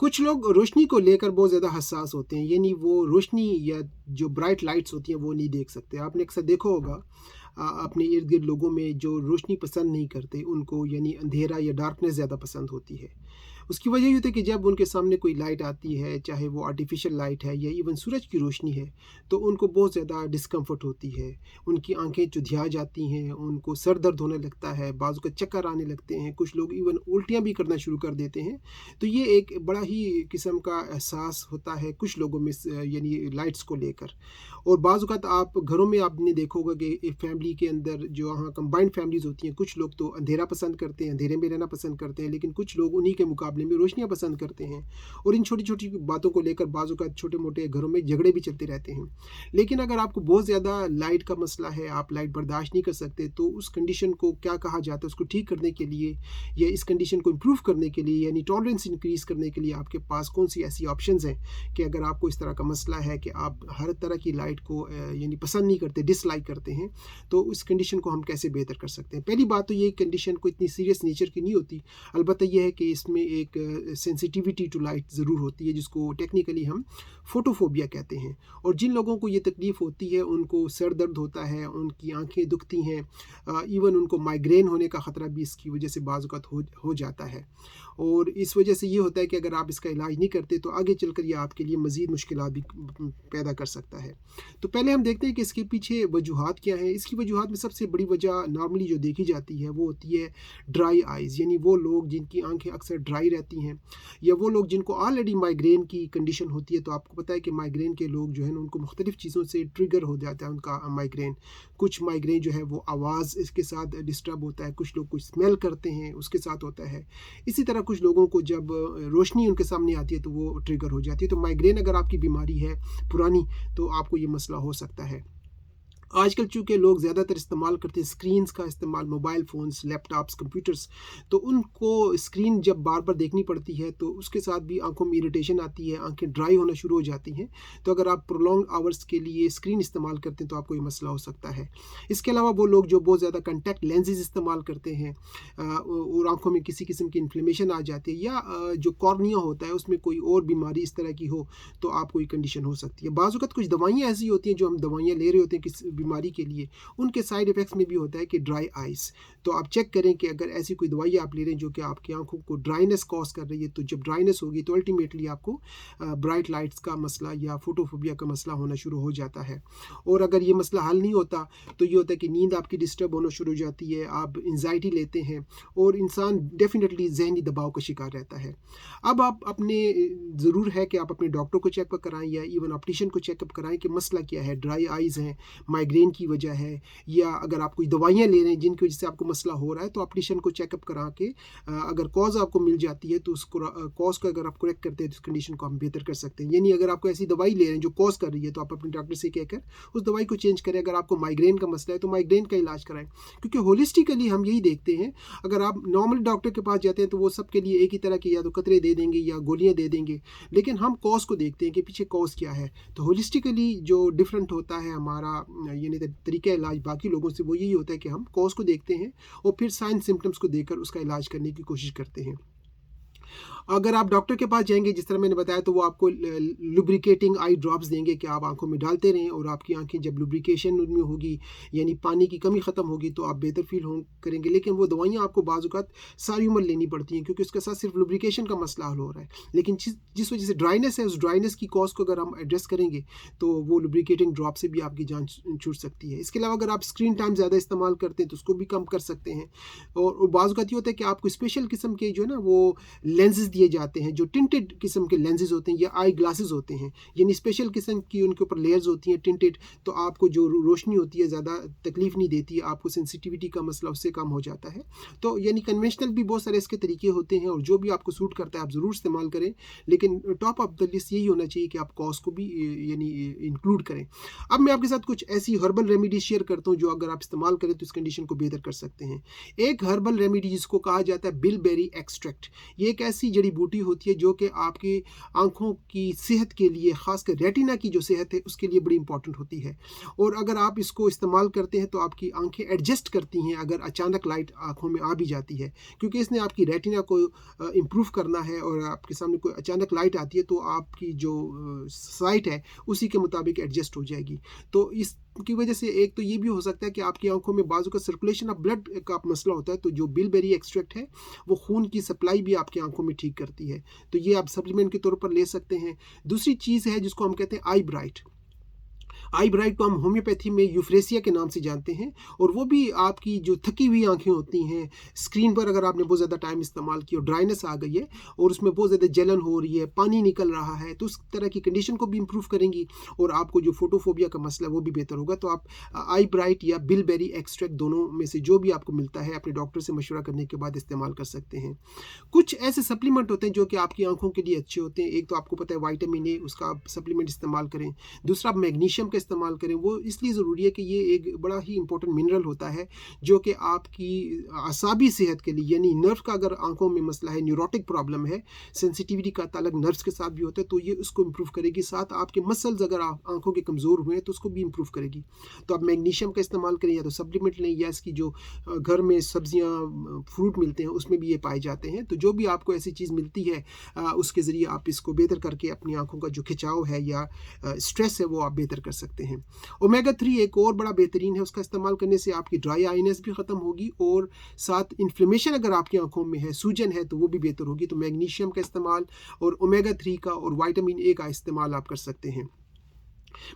कुछ लोग रोशनी को लेकर बहुत ज़्यादा हसास होते हैं, यानी वो रोशनी या जो ब्राइट लाइट्स होती हैं वो नहीं देख सकते। आपने अक्सर देखा होगा अपने इर्द गिर्द लोगों में जो रोशनी पसंद नहीं करते, उनको यानी अंधेरा या डार्कनेस ज़्यादा पसंद होती है। उसकी वजह ये होती है कि जब उनके सामने कोई लाइट आती है, चाहे वो आर्टिफिशियल लाइट है या इवन सूरज की रोशनी है, तो उनको बहुत ज़्यादा डिस्कम्फर्ट होती है। उनकी आंखें चुधिया जाती हैं, उनको सर दर्द होने लगता है, बाजू का चक्कर आने लगते हैं, कुछ लोग इवन उल्टियाँ भी करना शुरू कर देते हैं। तो ये एक बड़ा ही किस्म का एहसास होता है कुछ लोगों में यानी लाइट्स को लेकर। और बाज़ औक़ात आप घरों में आपने देखा होगा कि एक फैमिली के अंदर जो वहाँ कंबाइंड फैमिलीज़ होती हैं, कुछ लोग तो अंधेरा पसंद करते हैं, अंधेरे में रहना पसंद करते हैं, लेकिन कुछ लोग उन्हीं के मुकाबले में रोशनियाँ पसंद करते हैं। और इन छोटी-छोटी बातों को लेकर बाज़ औक़ात छोटे-मोटे घरों में झगड़े भी चलते रहते हैं। लेकिन अगर आपको बहुत ज़्यादा लाइट का मसला है, आप लाइट बर्दाश्त नहीं कर सकते, तो उस कंडीशन को क्या कहा जाता है, उसको ठीक करने के लिए या इस कंडीशन को इम्प्रूव करने के लिए यानी टॉलरेंस इंक्रीज़ करने के लिए आपके पास कौन-सी ऐसी ऑप्शंस हैं कि अगर आपको इस तरह का मसला है कि आप हर तरह की लाइट को यानी पसंद नहीं करते, डिसलाइक करते हैं, तो उस कंडीशन को हम कैसे बेहतर कर सकते हैं? पहली बात तो ये कंडीशन कोई इतनी सीरियस नेचर की नहीं होती, अलबत्ता ये है कि इसमें एक सेंसिटिविटी टू लाइट ज़रूर होती है, जिसको टेक्निकली हम फोटोफोबिया कहते हैं। और जिन लोगों को ये तकलीफ़ होती है, उनको सर दर्द होता है, उनकी आँखें दुखती हैं, इवन उनको माइग्रेन होने का ख़तरा भी इसकी वजह से बाज़ औक़ात हो जाता है। और इस वजह से ये होता है कि अगर आप इसका इलाज नहीं करते, तो आगे चलकर ये आपके लिए मज़ीद मुश्किलात भी पैदा कर सकता है। तो पहले हम देखते हैं कि इसके पीछे वजूहात क्या हैं। इसकी वजूहात में सबसे बड़ी वजह नॉर्मली जो देखी जाती है, वो होती है ड्राई आइज़, यानी वो लोग जिनकी आँखें अक्सर ड्राई रहती हैं या वो लोग जिनको ऑलरेडी माइग्रेन की कंडीशन होती है। तो आपको पता है कि माइग्रेन के लोग जो है ना, उनको मुख्तलिफ़ चीज़ों से ट्रिगर हो जाता है उनका माइग्रेन। कुछ माइग्रेन जो है वो आवाज़ इसके साथ डिस्टर्ब होता है, कुछ लोग कुछ स्मेल करते हैं उसके साथ होता है। इसी तरह कुछ लोगों को जब रोशनी उनके सामने आती है तो वो ट्रिगर हो जाती है। तो माइग्रेन अगर आपकी बीमारी है पुरानी, तो आपको ये मसला हो सकता है। आजकल चूँकि लोग ज़्यादातर इस्तेमाल करते हैं स्क्रीन्स का इस्तेमाल, मोबाइल फ़ोन्स, लैपटॉप्स, कंप्यूटर्स, तो उनको स्क्रीन जब बार-बार देखनी पड़ती है, तो उसके साथ भी आँखों में इरिटेशन आती है, आँखें ड्राई होना शुरू हो जाती हैं। तो अगर आप प्रोलॉन्ग्ड आवर्स के लिए स्क्रीन इस्तेमाल करते हैं, तो आपको ये मसला हो सकता है। इसके अलावा वो लोग जो बहुत ज़्यादा कॉन्टैक्ट लेंसेज़ इस्तेमाल करते हैं और आँखों में किसी किस्म की इन्फ्लेमेशन आ जाती है या जो कॉर्निया होता है, उसमें कोई और बीमारी इस तरह की हो, तो आपको ये कंडीशन हो सकती है। बाज़ औक़ात कुछ दवाइयाँ ऐसी होती हैं, जो हम दवाइयाँ ले रहे होते हैं किस बीमारी के लिए, उनके साइड इफ़ेक्ट्स में भी होता है कि ड्राई आइज़। तो आप चेक करें कि अगर ऐसी कोई दवाई आप ले रहे हैं जो कि आपकी आँखों को ड्राइनेस कॉज़ कर रही है, तो जब ड्राइनेस होगी तो अल्टीमेटली आपको ब्राइट लाइट्स का मसला या फोटोफोबिया का मसला होना शुरू हो जाता है। और अगर ये मसला हल नहीं होता, तो ये होता है कि नींद आपकी डिस्टर्ब होना शुरू हो जाती है, आप एंग्ज़ायटी लेते हैं और इंसान डेफ़िनेटली ज़हनी दबाव का शिकार रहता है। अब आप अपने ज़रूर है कि आप अपने डॉक्टर को चेकअप कराएँ या इवन ऑप्टिशियन को चेकअप कराएँ कि मसला क्या है, ड्राई आइज़ हैं, माइग्रेन की वजह है, या अगर आप कोई दवाइयाँ ले रहे हैं जिनकी वजह से आपको मसला हो रहा है, तो ऑप्टिशियन को चेकअप करा के अगर कॉज़ आपको मिल जाती है, तो उस कॉज़ को अगर आप करेक्ट करते हैं, तो उस कंडीशन को हम बेहतर कर सकते हैं। यानी अगर आपको ऐसी दवाई ले रहे हैं जो कॉज़ कर रही है, तो आप अपने डॉक्टर से कहकर उस दवाई को चेंज करें। अगर आपको माइग्रेन का मसला है, तो माइग्रेन का इलाज कराएँ, क्योंकि होलिस्टिकली हम यही देखते हैं। अगर आप नॉर्मल डॉक्टर के पास जाते हैं, तो वो सबके लिए एक ही तरह की या तो कतरे दे देंगे या गोलियाँ दे देंगे, लेकिन हम कॉज़ को देखते हैं कि पीछे कॉज़ क्या है। तो होलिस्टिकली जो डिफरेंट होता है हमारा यानी तरीका इलाज बाकी लोगों से, वो यही होता है कि हम कॉज़ को देखते हैं और फिर साइन सिम्पटम्स को देखकर उसका इलाज करने की कोशिश करते हैं। अगर आप डॉक्टर के पास जाएँगे, जिस तरह मैंने बताया, तो वो आपको लुब्रिकेटिंग आई ड्रॉप्स देंगे कि आप आँखों में डालते रहें और आपकी आँखें जब लुब्रिकेशन उनमें होगी, यानी पानी की कमी ख़त्म होगी, तो आप बेहतर फ़ील करेंगे। लेकिन वो दवाइयाँ आपको बाज़ औक़ात सारी उम्र लेनी पड़ती हैं, क्योंकि उसके साथ सिर्फ लुब्रिकेशन का मसला हल हो रहा है। लेकिन जिस वजह से ड्राइनेस है, उस ड्राइनेस की कॉज़ को अगर हम एड्रेस करेंगे, तो वो लुब्रिकेटिंग ड्रॉप से भी आपकी जान छूट सकती है। इसके अलावा अगर आप स्क्रीन टाइम ज़्यादा इस्तेमाल करते हैं, तो उसको भी कम कर सकते हैं। और बाज़ औक़ात ये होता है कि आपको स्पेशल किस्म के जो है ना, वो लेंसेज़ दिए जाते हैं, जो टिंटेड किस्म के लेंसेज़ होते हैं या आई ग्लासेस होते हैं, यानी स्पेशल किस्म की उनके ऊपर लेयर्स होती हैं टिंटेड, तो आपको जो रोशनी होती है ज़्यादा तकलीफ़ नहीं देती है, आपको सेंसिटिविटी का मसला उससे कम हो जाता है। तो यानी कन्वेंशनल भी बहुत सारे इसके तरीके होते हैं और जो भी आपको सूट करता है आप ज़रूर इस्तेमाल करें, लेकिन टॉप ऑफ द लिस्ट यही होना चाहिए कि आप कॉज़ को भी यानी इंक्लूड करें। अब मैं आपके साथ कुछ ऐसी हर्बल रेमेडीज़ शेयर करता हूँ, जो अगर आप इस्तेमाल करें तो इस कंडीशन को बेहतर कर सकते हैं। एक हर्बल रेमेडी जिसको कहा जाता है बिलबेरी एक्सट्रैक्ट, ये एक ऐसी जड़ी जड़ी बूटी होती है जो कि आपकी आँखों की सेहत के लिए, ख़ासकर रेटिना की जो सेहत है उसके लिए बड़ी इंपॉर्टेंट होती है। और अगर आप इसको इस्तेमाल करते हैं तो आपकी आँखें एडजस्ट करती हैं अगर अचानक लाइट आँखों में आ भी जाती है, क्योंकि इसने आपकी रेटिना को इम्प्रूव करना है और आपके सामने कोई अचानक लाइट आती है तो आपकी जो साइट है उसी के मुताबिक एडजस्ट हो जाएगी। तो इसकी वजह से एक तो ये भी हो सकता है कि आपकी आंखों में बाजू का सर्कुलेशन ऑफ ब्लड का मसला होता है, तो जो बिलबेरी एक्सट्रैक्ट है वो खून की सप्लाई भी आपकी आंखों में ठीक करती है, तो ये आप सप्लीमेंट के तौर पर ले सकते हैं। दूसरी चीज़ है जिसको हम कहते हैं आई ब्राइट। आई ब्राइट को हम होम्योपैथी में यूफ्रेसिया के नाम से जानते हैं, और वो भी आपकी जो थकी हुई आंखें होती हैं, स्क्रीन पर अगर आपने बहुत ज़्यादा टाइम इस्तेमाल किया और ड्राइनेस आ गई है और उसमें बहुत ज़्यादा जलन हो रही है, पानी निकल रहा है, तो उस तरह की कंडीशन को भी इम्प्रूव करेंगी और आपको जो फोटोफोबिया का मसला है वो भी बेहतर होगा। तो आप आई ब्राइट या बिलबेरी एक्सट्रैक्ट दोनों में से जो भी आपको मिलता है अपने डॉक्टर से मशवरा करने के बाद इस्तेमाल कर सकते हैं। कुछ ऐसे सप्लीमेंट होते हैं जो कि आपकी आंखों के लिए अच्छे होते हैं। एक तो आपको पता है विटामिन ए, उसका आप सप्लीमेंट इस्तेमाल करें। दूसरा आप मैग्नीशियम का इस्तेमाल करें। वो इसलिए ज़रूरी है कि ये एक बड़ा ही इंपॉर्टेंट मिनरल होता है जो कि आपकी असाबी सेहत के लिए, यानी नर्व का अगर आंखों में मसला है, न्यूरोटिक प्रॉब्लम है, सेंसिटिविटी का ताल्लुक नर्व्स के साथ भी होता है, तो ये उसको इम्प्रूव करेगी। साथ आपके मसल्स अगर आंखों के कमज़ोर हुए हैं तो उसको भी इम्प्रूव करेगी। तो आप मैग्नीशियम का इस्तेमाल करें या तो सप्लीमेंट लें, या इसकी जो घर में सब्जियां फ्रूट मिलते हैं उसमें भी ये पाए जाते हैं। तो जो भी आपको ऐसी चीज़ मिलती है उसके ज़रिए आप इसको बेहतर करके अपनी आंखों का जो खिंचाव है या स्ट्रेस है वो आप बेहतर कर सकते हैं। ओमेगा 3 एक और बड़ा बेहतरीन है, उसका इस्तेमाल करने से आपकी ड्राई आईनेस भी ख़त्म होगी और साथ इन्फ्लेमेशन अगर आपकी आंखों में है, सूजन है, तो वो भी बेहतर होगी। तो मैग्नीशियम का इस्तेमाल और ओमेगा 3 का और विटामिन ए का इस्तेमाल आप कर सकते हैं।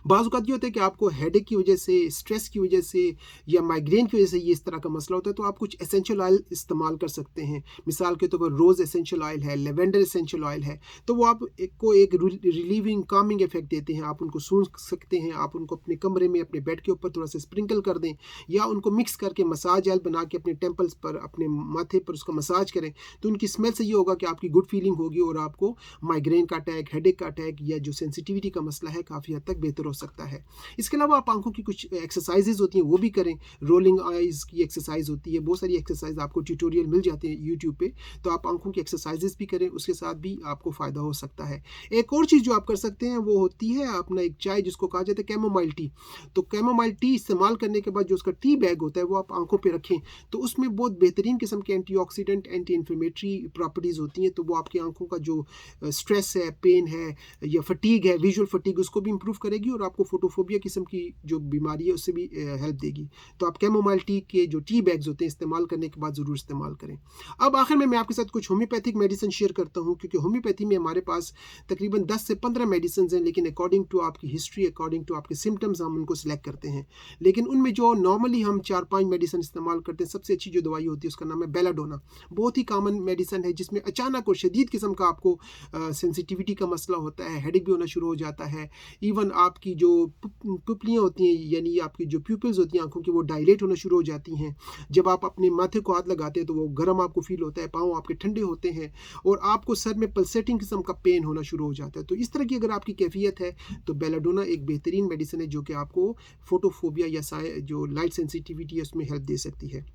बाज़ औक़ात ये होता है कि आपको हेडेक की वजह से, स्ट्रेस की वजह से या माइग्रेन की वजह से ये इस तरह का मसला होता है, तो आप कुछ एसेंशियल ऑयल इस्तेमाल कर सकते हैं। मिसाल के तौर पर रोज़ एसेंशियल ऑयल है, लेवेंडर एसेंशियल ऑयल है, तो वो आप एक रिलीविंग कामिंग इफेक्ट देते हैं। आप उनको सूंघ सकते हैं, आप उनको अपने कमरे में अपने बेड के ऊपर थोड़ा सा स्प्रिंकल कर दें या उनको मिक्स करके मसाज ऑयल बना के अपने टेम्पल्स पर, अपने माथे पर उसका मसाज करें, तो उनकी स्मेल से ये होगा कि आपकी गुड फीलिंग होगी और आपको माइग्रेन का अटैक, हेडेक का अटैक या जो सेंसिटिविटी का मसला है काफ़ी हद तक बेहतर हो सकता है। इसके अलावा आप आंखों की कुछ एक्सरसाइजेज होती हैं वो भी करें। रोलिंग आइज़ की एक्सरसाइज होती है, बहुत सारी एक्सरसाइज आपको ट्यूटोरियल मिल जाते हैं यूट्यूब पे, तो आप आंखों की एक्सरसाइजेज भी करें, उसके साथ भी आपको फ़ायदा हो सकता है। एक और चीज़ जो आप कर सकते हैं वो होती है अपना एक चाय जिसको कहा जाता है कैमोमाइल टी। तो कैमोमाइल टी इस्तेमाल करने के बाद जो उसका टी बैग होता है वो आप आंखों पे रखें, तो उसमें बहुत बेहतरीन किस्म के एंटीऑक्सीडेंट, एंटी इन्फ्लेमेटरी प्रॉपर्टीज़ होती हैं, तो वो आपकी आंखों का जो स्ट्रेस है, पेन है या फटीग है, विजुअल फटीग, उसको भी इम्प्रूव करेगी और आपको फोटोफोबिया किस्म की जो बीमारी है उससे भी हेल्प देगी। तो आप कैमोमाइल टी के जो टी बैग्स होते हैं इस्तेमाल करने के बाद ज़रूर इस्तेमाल करें। अब आखिर में मैं आपके साथ कुछ होम्योपैथिक मेडिसिन शेयर करता हूँ, क्योंकि होम्योपैथी में हमारे पास तकरीबन 10 से 15 मेडिसिन हैं, लेकिन अकॉर्डिंग टू आपकी हिस्ट्री, अकॉर्डिंग टू आपके सिम्टम्स हम उनको सिलेक्ट करते हैं। लेकिन उनमें जो नॉर्मली हम 4-5 मेडिसिन इस्तेमाल करते हैं, सबसे अच्छी जो दवाई होती है उसका नाम है बेलाडोना। बहुत ही कॉमन मेडिसिन है जिसमें अचानक और शदीद किस्म का आपको सेंसिटिविटी का मसला होता है, हेडेक भी होना शुरू हो जाता है, इवन आपकी जो पुपलियाँ होती हैं, यानी आपकी जो प्यूपिल्स होती हैं आंखों की, वो डायलेट होना शुरू हो जाती हैं। जब आप अपने माथे को हाथ लगाते हैं तो वो गर्म आपको फील होता है, पाँव आपके ठंडे होते हैं और आपको सर में पल्सेटिंग किस्म का पेन होना शुरू हो जाता है। तो इस तरह की अगर आपकी कैफियत है तो बेलाडोना एक बेहतरीन मेडिसिन है जो कि आपको फोटोफोबिया या जो लाइट सेंसिटिविटी है उसमें हेल्प दे सकती है।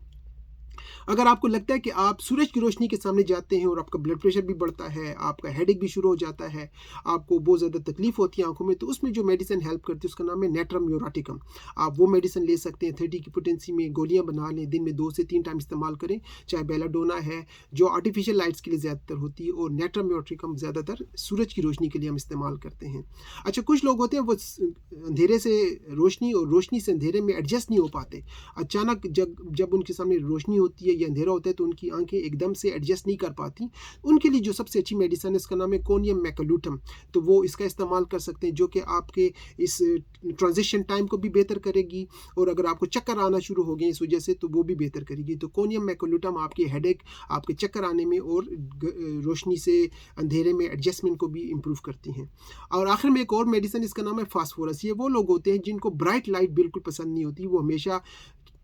अगर आपको लगता है कि आप सूरज की रोशनी के सामने जाते हैं और आपका ब्लड प्रेशर भी बढ़ता है, आपका हेडेक भी शुरू हो जाता है, आपको बहुत ज़्यादा तकलीफ होती है आंखों में, तो उसमें जो मेडिसिन हेल्प करती है उसका नाम है नेट्रम यूराटिकम। आप वो मेडिसिन ले सकते हैं, 30 की पोटेंसी में गोलियां बना लें, दिन में 2 से 3 टाइम इस्तेमाल करें। चाहे बेलाडोना है जो आर्टिफिशियल लाइट्स के लिए ज़्यादातर होती है, और नेट्रम यूराटिकम ज़्यादातर सूरज की रोशनी के लिए हम इस्तेमाल करते हैं। अच्छा, कुछ लोग होते हैं वो अंधेरे से रोशनी और रोशनी से अंधेरे में एडजस्ट नहीं हो पाते। अचानक जब उनके सामने रोशनी होती है या अंधेरा होता है तो उनकी आंखें एकदम से एडजस्ट नहीं कर पाती। उनके लिए जो सबसे अच्छी मेडिसिन है इसका नाम है कोनियम मैकुलुटम। तो वो इसका इस्तेमाल कर सकते हैं जो कि आपके इस ट्रांजिशन टाइम को भी बेहतर करेगी, और अगर आपको चक्कर आना शुरू हो गए इस वजह से तो वो भी बेहतर करेगी। तो कोनियम मैकुलुटम आपके हेडेक, आपके चक्कर आने में और रोशनी से अंधेरे में एडजस्टमेंट को भी इम्प्रूव करती हैं। और आखिर में एक और मेडिसिन इसका नाम है फास्फोरस। ये वो लोग होते हैं जिनको ब्राइट लाइट बिल्कुल पसंद नहीं होती, वो हमेशा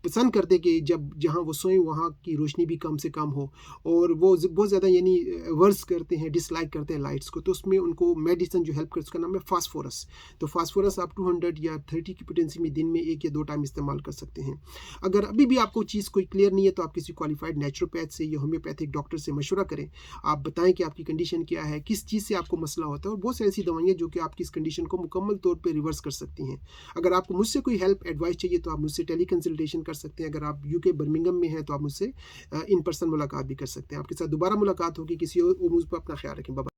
पसंद करते कि जब जहाँ वो सोएं वहाँ की रोशनी भी कम से कम हो, और वो बहुत ज़्यादा यानी वर्स करते हैं, डिसलाइक करते हैं लाइट्स को, तो उसमें उनको मेडिसिन जो हेल्प कर उसका नाम है फास्फोरस। तो फास्फोरस आप 200 या 30 की पोटेंसी में दिन में 1 या 2 टाइम इस्तेमाल कर सकते हैं। अगर अभी भी आपको चीज़ कोई क्लियर नहीं है तो आप किसी क्वालिफाइड नेचुरोपैथ से या होम्योपैथिक डॉक्टर से मशवरा करें। आप बताएं कि आपकी कंडीशन क्या है, किस चीज़ से आपको मसला होता है, और बहुत सारी ऐसी दवाइयाँ जो कि आपकी इस कंडीशन को मुकम्मल तौर पे रिवर्स कर सकती हैं। अगर आपको मुझसे कोई हेल्प एडवाइस चाहिए तो आप मुझसे टेली कंसल्टेशन कर सकते हैं। अगर आप यूके बर्मिंघम में हैं तो आप मुझसे इन पर्सन मुलाकात भी कर सकते हैं। आपके साथ दोबारा मुलाकात होगी किसी और मौज़ू पर। अपना ख्याल रखें। Bye bye.